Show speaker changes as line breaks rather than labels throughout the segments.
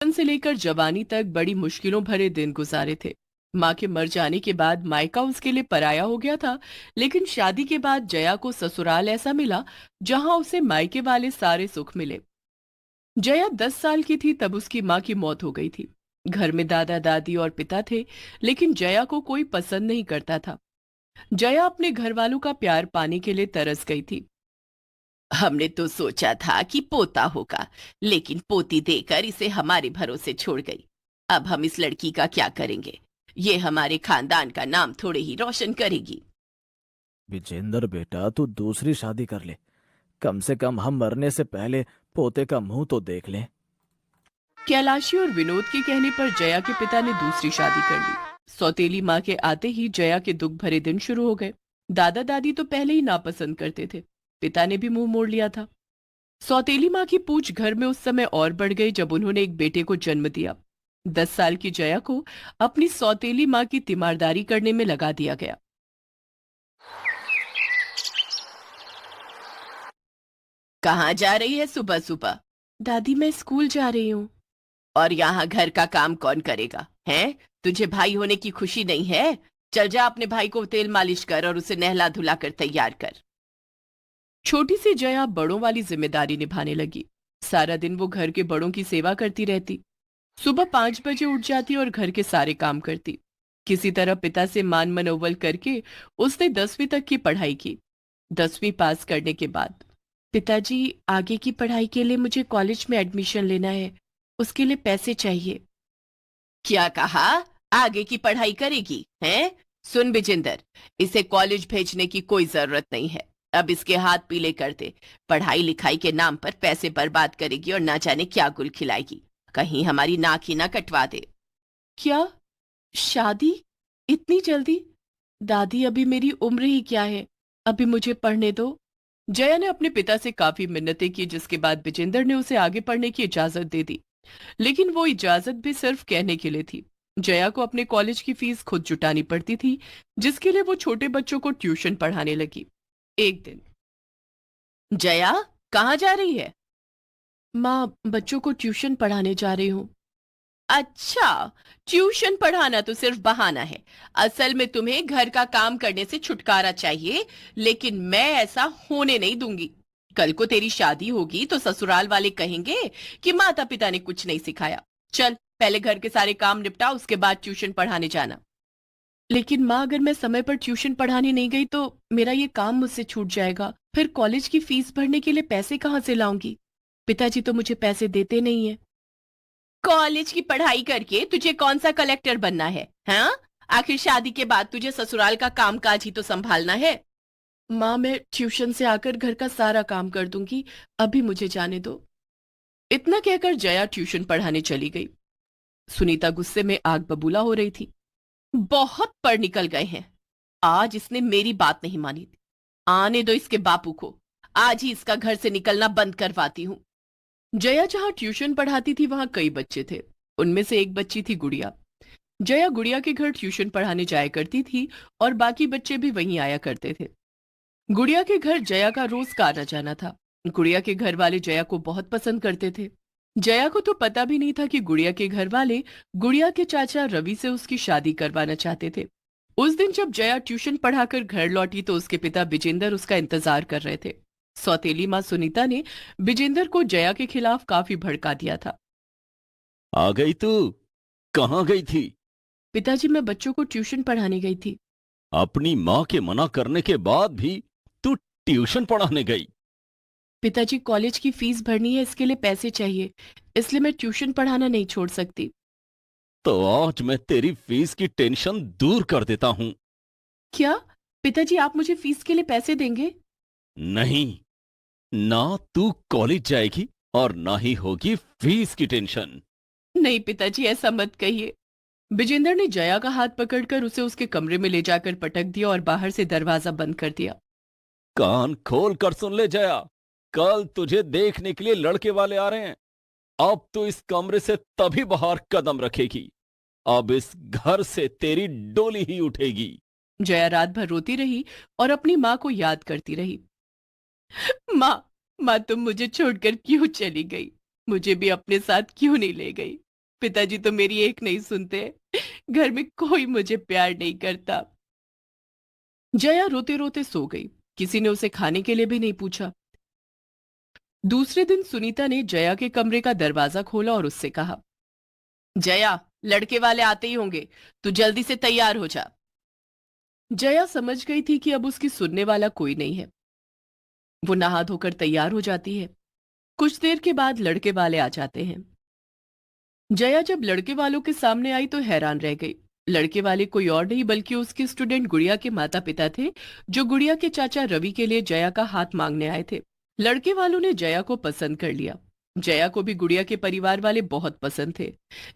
बचपन से लेकर जवानी तक बड़ी मुश्किलों भरे दिन गुजारे थे। माँ के मर जाने के बाद मायका उसके लिए पराया हो गया था। लेकिन शादी के बाद जया को ससुराल ऐसा मिला जहां उसे मायके वाले सारे सुख मिले। जया 10 साल की थी तब उसकी माँ की मौत हो गई थी। घर में दादा दादी और पिता थे, लेकिन जया को कोई पसंद नहीं करता था। जया अपने घर वालों का प्यार पाने के लिए तरस गई थी। हमने तो सोचा था कि पोता होगा, लेकिन पोती देकर इसे हमारे भरोसे छोड़ गई। अब हम इस लड़की का क्या करेंगे? ये हमारे खानदान का नाम थोड़े ही रोशन करेगी।
विजेंद्र बेटा, तू दूसरी शादी कर ले। कम से कम हम मरने से पहले पोते का मुंह तो देख लें।
कैलाशी और विनोद के कहने पर जया के पिता ने दूसरी शादी कर ली। सौतेली माँ के आते ही जया के दुख भरे दिन शुरू हो गए। दादा दादी तो पहले ही नापसंद करते थे, पिता ने भी मुंह मोड़ लिया था। सौतेली माँ की पूछ घर में उस समय और बढ़ गई जब उन्होंने एक बेटे को जन्म दिया। 10 साल की जया को अपनी सौतेली माँ की तीमारदारी करने में लगा दिया गया। कहाँ जा रही है सुबह सुबह? दादी, मैं स्कूल जा रही हूँ। और यहाँ घर का काम कौन करेगा? हैं? तुझे भाई होने की खुशी नहीं है? चल जा, अपने भाई को तेल मालिश कर और उसे नहला धुला कर तैयार कर। छोटी सी जया बड़ों वाली जिम्मेदारी निभाने लगी। सारा दिन वो घर के बड़ों की सेवा करती रहती। सुबह 5 बजे उठ जाती और घर के सारे काम करती। किसी तरह पिता से मान मनोवल करके उसने 10वीं तक की पढ़ाई की। 10वीं पास करने के बाद, पिताजी, आगे की पढ़ाई के लिए मुझे कॉलेज में एडमिशन लेना है, उसके लिए पैसे चाहिए। क्या कहा? आगे की पढ़ाई करेगी हैं? सुन विजेंदर, इसे कॉलेज भेजने की कोई जरूरत नहीं है। अब इसके हाथ पीले कर दे। पढ़ाई लिखाई के नाम पर पैसे बर्बाद करेगी और ना जाने क्या गुल खिलाएगी। कहीं हमारी नाक ही ना कटवा दे। क्या? शादी? इतनी जल्दी? दादी, अभी मेरी उम्र ही क्या है, अभी मुझे पढ़ने दो। जया ने अपने पिता से काफी मिन्नतें की, जिसके बाद विजेंद्र ने उसे आगे पढ़ने की इजाजत दे दी। लेकिन वो इजाजत भी सिर्फ कहने के लिए थी। जया को अपने कॉलेज की फीस खुद जुटानी पड़ती थी, जिसके लिए वो छोटे बच्चों को ट्यूशन पढ़ाने लगी। एक दिन, जया, कहाँ जा रही है? माँ, बच्चों को ट्यूशन पढ़ाने जा रही हूँ। अच्छा, ट्यूशन पढ़ाना तो सिर्फ बहाना है। असल में तुम्हें घर का काम करने से छुटकारा चाहिए, लेकिन मैं ऐसा होने नहीं दूंगी। कल को तेरी शादी होगी तो ससुराल वाले कहेंगे कि माता पिता ने कुछ नहीं सिखाया। चल, पहले घर के सारे काम निपटा, उसके बाद ट्यूशन पढ़ाने जाना। लेकिन माँ, अगर मैं समय पर ट्यूशन पढ़ाने नहीं गई तो मेरा ये काम मुझसे छूट जाएगा। फिर कॉलेज की फीस भरने के लिए पैसे कहाँ से लाऊंगी? पिताजी तो मुझे पैसे देते नहीं है। कॉलेज की पढ़ाई करके तुझे कौन सा कलेक्टर बनना है? हाँ, आखिर शादी के बाद तुझे ससुराल का कामकाज ही तो संभालना है। माँ, मैं ट्यूशन से आकर घर का सारा काम कर दूंगी, अभी मुझे जाने दो। इतना कहकर जया ट्यूशन पढ़ाने चली गई। सुनीता गुस्से में आग बबूला हो रही थी। बहुत पढ़ निकल गए हैं। आज इसने मेरी बात नहीं मानी। आने दो इसके बापू को। आज ही इसका घर से निकलना बंद करवाती हूँ। जया जहां ट्यूशन पढ़ाती थी वहां कई बच्चे थे। उनमें से एक बच्ची थी गुड़िया। जया गुड़िया के घर ट्यूशन पढ़ाने जाया करती थी और बाकी बच्चे भी वहीं आया करते थे। गुड़िया के घर जया का रोज का आना जाना था। गुड़िया के घर वाले जया को बहुत पसंद करते थे। जया को तो पता भी नहीं था कि गुड़िया के घर वाले गुड़िया के चाचा रवि से उसकी शादी करवाना चाहते थे। उस दिन जब जया ट्यूशन पढ़ाकर घर लौटी तो उसके पिता विजेंद्र उसका इंतजार कर रहे थे। सौतेली माँ सुनीता ने विजेंद्र को जया के खिलाफ काफी भड़का दिया था।
आ गई तू? कहाँ गई थी?
पिताजी, मैं बच्चों को ट्यूशन पढ़ाने गई थी।
अपनी माँ के मना करने के बाद भी तू ट्यूशन पढ़ाने गई?
पिताजी, कॉलेज की फीस भरनी है, इसके लिए पैसे चाहिए, इसलिए मैं ट्यूशन पढ़ाना नहीं छोड़ सकती।
तो आज मैं तेरी फीस की टेंशन दूर कर देता हूं।
क्या? पिताजी, आप मुझे फीस के लिए पैसे देंगे?
नहीं, ना तू कॉलेज जाएगी और ना ही होगी फीस की टेंशन।
नहीं पिताजी, ऐसा मत कहिए। विजेंद्र ने जया का हाथ पकड़कर उसे उसके कमरे में ले जाकर पटक दिया और बाहर से दरवाजा बंद कर दिया।
कान खोल कर सुन ले जया, कल तुझे देखने के लिए लड़के वाले आ रहे हैं। अब तो इस कमरे से तभी बाहर कदम रखेगी, अब इस घर से तेरी डोली ही उठेगी।
जया रात भर रोती रही और अपनी माँ को याद करती रही। माँ, माँ, तुम मुझे छोड़कर क्यों चली गई? मुझे भी अपने साथ क्यों नहीं ले गई? पिताजी तो मेरी एक नहीं सुनते। घर में कोई मुझे प्यार नहीं करता। जया रोते रोते सो गई। किसी ने उसे खाने के लिए भी नहीं पूछा। दूसरे दिन सुनीता ने जया के कमरे का दरवाजा खोला और उससे कहा, जया, लड़के वाले आते ही होंगे, तू जल्दी से तैयार हो जा। जया समझ गई थी कि अब उसकी सुनने वाला कोई नहीं है। वो नहा धोकर तैयार हो जाती है। कुछ देर के बाद लड़के वाले आ जाते हैं। जया जब लड़के वालों के सामने आई तो हैरान रह गई। लड़के वाले कोई और नहीं बल्कि उसकी स्टूडेंट गुड़िया के माता पिता थे, जो गुड़िया के चाचा रवि के लिए जया का हाथ मांगने आए थे। लड़के वालों ने जया को पसंद कर लिया। जया को भी गुड़िया के परिवार वाले बहुत पसंद थे,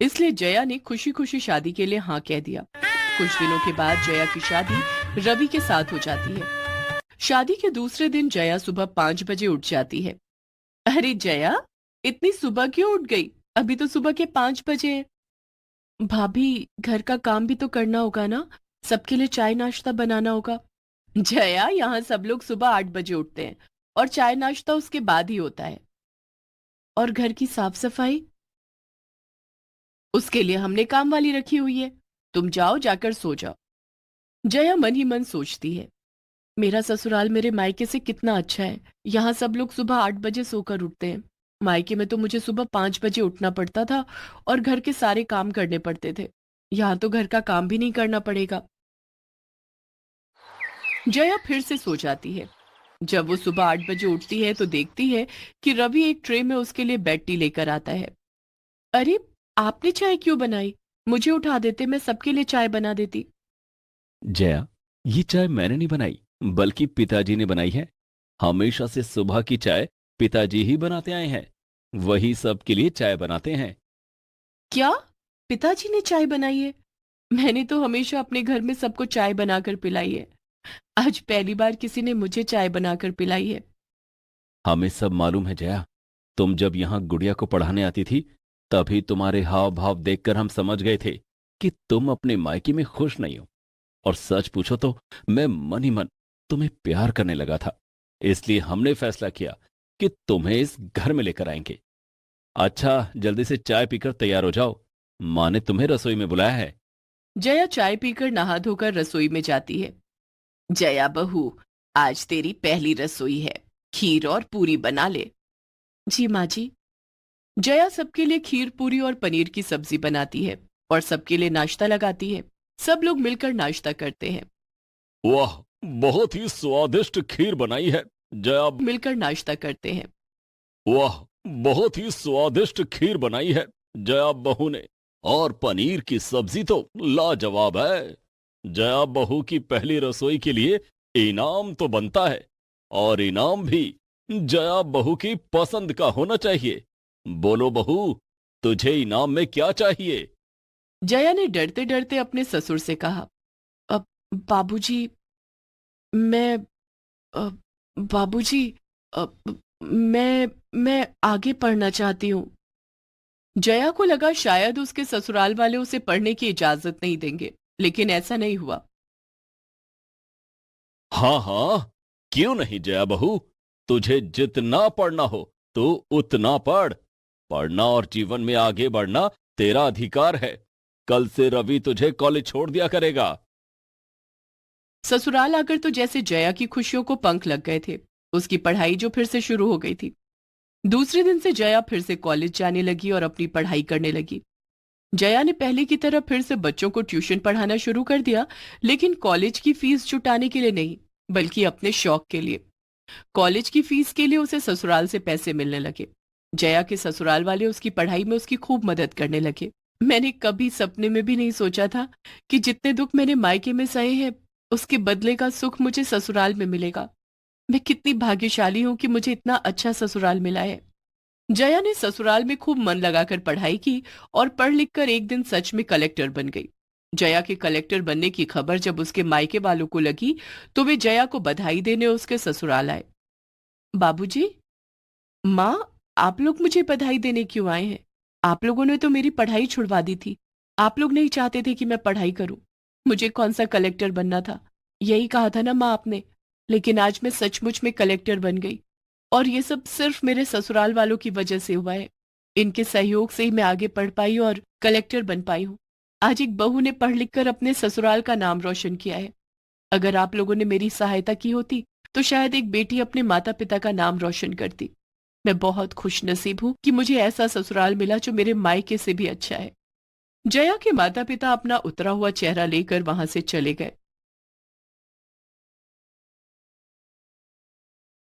इसलिए जया ने खुशी खुशी शादी के लिए हाँ कह दिया। कुछ दिनों के बाद जया की शादी रवि के साथ हो जाती है। शादी के दूसरे दिन जया सुबह 5 बजे उठ जाती है। अरे जया, इतनी सुबह क्यों उठ गई? अभी तो सुबह के 5 बजे हैं। भाभी, घर का काम भी तो करना होगा ना, सबके लिए चाय नाश्ता बनाना होगा। जया, यहाँ सब लोग सुबह 8 बजे उठते हैं और चाय नाश्ता उसके बाद ही होता है। और घर की साफ सफाई, उसके लिए हमने काम वाली रखी हुई है। तुम जाओ, जाकर सो जाओ। जया मन ही मन सोचती है, मेरा ससुराल मेरे मायके से कितना अच्छा है। यहाँ सब लोग सुबह 8 बजे सोकर उठते हैं। मायके में तो मुझे सुबह 5 बजे उठना पड़ता था और घर के सारे काम करने पड़ते थे। यहाँ तो घर का काम भी नहीं करना पड़ेगा। जया फिर से सो जाती है। जब वो सुबह 8 बजे उठती है तो देखती है कि रवि एक ट्रे में उसके लिए बेड टी लेकर आता है। अरे, आपने चाय क्यों बनाई? मुझे उठा देते, मैं सबके लिए चाय बना देती।
जया, ये चाय मैंने नहीं बनाई, बल्कि पिताजी ने बनाई है। हमेशा से सुबह की चाय पिताजी ही बनाते आए हैं। वही सबके लिए चाय बनाते हैं।
क्या? पिताजी ने चाय बनाई है? मैंने तो हमेशा अपने घर में सबको चाय बनाकर पिलाई है। आज पहली बार किसी ने मुझे चाय बनाकर पिलाई है।
हमें सब मालूम है जया। तुम जब यहां गुड़िया को पढ़ाने आती थी, तभी तुम्हारे हाव भाव देखकर हम समझ गए थे कि तुम अपने मायके में खुश नहीं हो। और सच पूछो तो मैं मन ही मन तुम्हें प्यार करने लगा था। इसलिए हमने फैसला किया कि तुम्हें इस घर में लेकर आएंगे। अच्छा, जल्दी से चाय पीकर तैयार हो जाओ, माँ ने तुम्हें रसोई में बुलाया है।
जया चाय पीकर नहा धोकर रसोई में जाती है। जया बहू, आज तेरी पहली रसोई है, खीर और पूरी बना ले। जी माँ जी। जया सबके लिए खीर पूरी और पनीर की सब्जी बनाती है और सबके लिए नाश्ता लगाती है। सब लोग मिलकर नाश्ता करते हैं।
वाह, बहुत ही स्वादिष्ट खीर बनाई है जया।
मिलकर नाश्ता करते हैं।
वाह, बहुत ही स्वादिष्ट खीर बनाई है जया बहू ने। और पनीर की सब्जी तो लाजवाब है। जया बहू की पहली रसोई के लिए इनाम तो बनता है, और इनाम भी जया बहू की पसंद का होना चाहिए। बोलो बहू, तुझे इनाम में क्या चाहिए?
जया ने डरते डरते अपने ससुर से कहा, अब बाबूजी, मैं बाबूजी, मैं आगे पढ़ना चाहती हूँ। जया को लगा शायद उसके ससुराल वाले उसे पढ़ने की इजाजत नहीं देंगे, लेकिन ऐसा नहीं हुआ।
हाँ हाँ, क्यों नहीं जया बहू, तुझे जितना पढ़ना हो तो उतना पढ़। पढ़ना और जीवन में आगे बढ़ना तेरा अधिकार है। कल से रवि तुझे कॉलेज छोड़ दिया करेगा।
ससुराल आकर तो जैसे जया की खुशियों को पंख लग गए थे। उसकी पढ़ाई जो फिर से शुरू हो गई थी। दूसरे दिन से जया फिर से कॉलेज जाने लगी और अपनी पढ़ाई करने लगी। जया ने पहले की तरह फिर से बच्चों को ट्यूशन पढ़ाना शुरू कर दिया, लेकिन कॉलेज की फीस जुटाने के लिए नहीं, बल्कि अपने शौक के लिए। कॉलेज की फीस के लिए उसे ससुराल से पैसे मिलने लगे। जया के ससुराल वाले उसकी पढ़ाई में उसकी खूब मदद करने लगे। मैंने कभी सपने में भी नहीं सोचा था कि जितने दुख मैंने मायके में सहे हैं, उसके बदले का सुख मुझे ससुराल में मिलेगा। मैं कितनी भाग्यशाली हूं कि मुझे इतना अच्छा ससुराल मिला है। जया ने ससुराल में खूब मन लगाकर पढ़ाई की और पढ़ लिख कर एक दिन सच में कलेक्टर बन गई। जया के कलेक्टर बनने की खबर जब उसके मायके वालों को लगी तो वे जया को बधाई देने उसके ससुराल आए। बाबूजी, माँ, आप लोग मुझे बधाई देने क्यों आए हैं? आप लोगों ने तो मेरी पढ़ाई छुड़वा दी थी। आप लोग नहीं चाहते थे कि मैं पढ़ाई करूं। मुझे कौन सा कलेक्टर बनना था? यही कहा था ना माँ आपने। लेकिन आज मैं सचमुच में कलेक्टर बन गई, और ये सब सिर्फ मेरे ससुराल वालों की वजह से हुआ है। इनके सहयोग से ही मैं आगे पढ़ पाई और कलेक्टर बन पाई हूँ। आज एक बहू ने पढ़ लिख कर अपने ससुराल का नाम रोशन किया है। अगर आप लोगों ने मेरी सहायता की होती तो शायद एक बेटी अपने माता पिता का नाम रोशन करती। मैं बहुत खुश नसीब हूँ कि मुझे ऐसा ससुराल मिला जो मेरे मायके से भी अच्छा है। जया के माता पिता अपना उतरा हुआ चेहरा लेकर वहां से चले गए।